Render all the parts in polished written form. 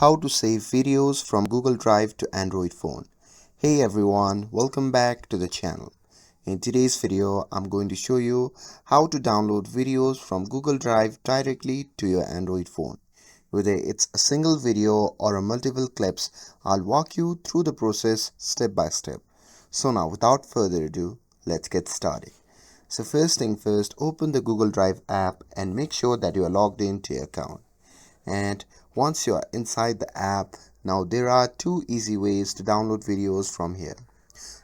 How to save videos from Google Drive to Android phone. Hey everyone, welcome back to the channel. In today's video, I'm going to show you how to download videos from Google Drive directly to your Android phone. Whether it's a single video or a multiple clips, I'll walk you through the process step by step. So now without further ado, let's get started. So first thing first, open the Google Drive app and make sure that you are logged into your account. And once you are inside the app, now there are two easy ways to download videos from here.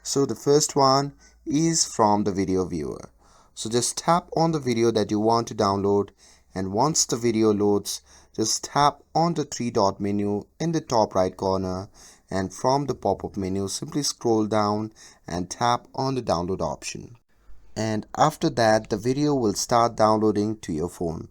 So the first one is from the video viewer. So just tap on the video that you want to download, and once the video loads, just tap on the three dot menu in the top right corner, and from the pop-up menu simply scroll down and tap on the download option. And after that, the video will start downloading to your phone.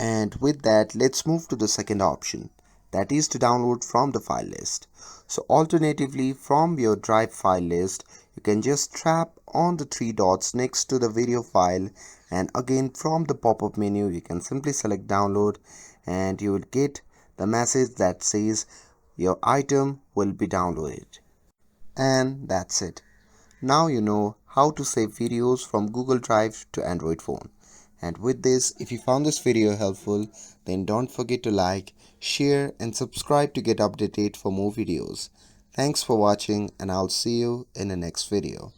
And with that, let's move to the second option, that is to download from the file list. So alternatively, from your Drive file list, you can just tap on the three dots next to the video file, and again from the pop-up menu you can simply select download, and you will get the message that says your item will be downloaded. And that's it. Now you know how to save videos from Google Drive to Android phone. And with this, if you found this video helpful, then don't forget to like, share and subscribe to get updated for more videos. Thanks for watching, and I'll see you in the next video.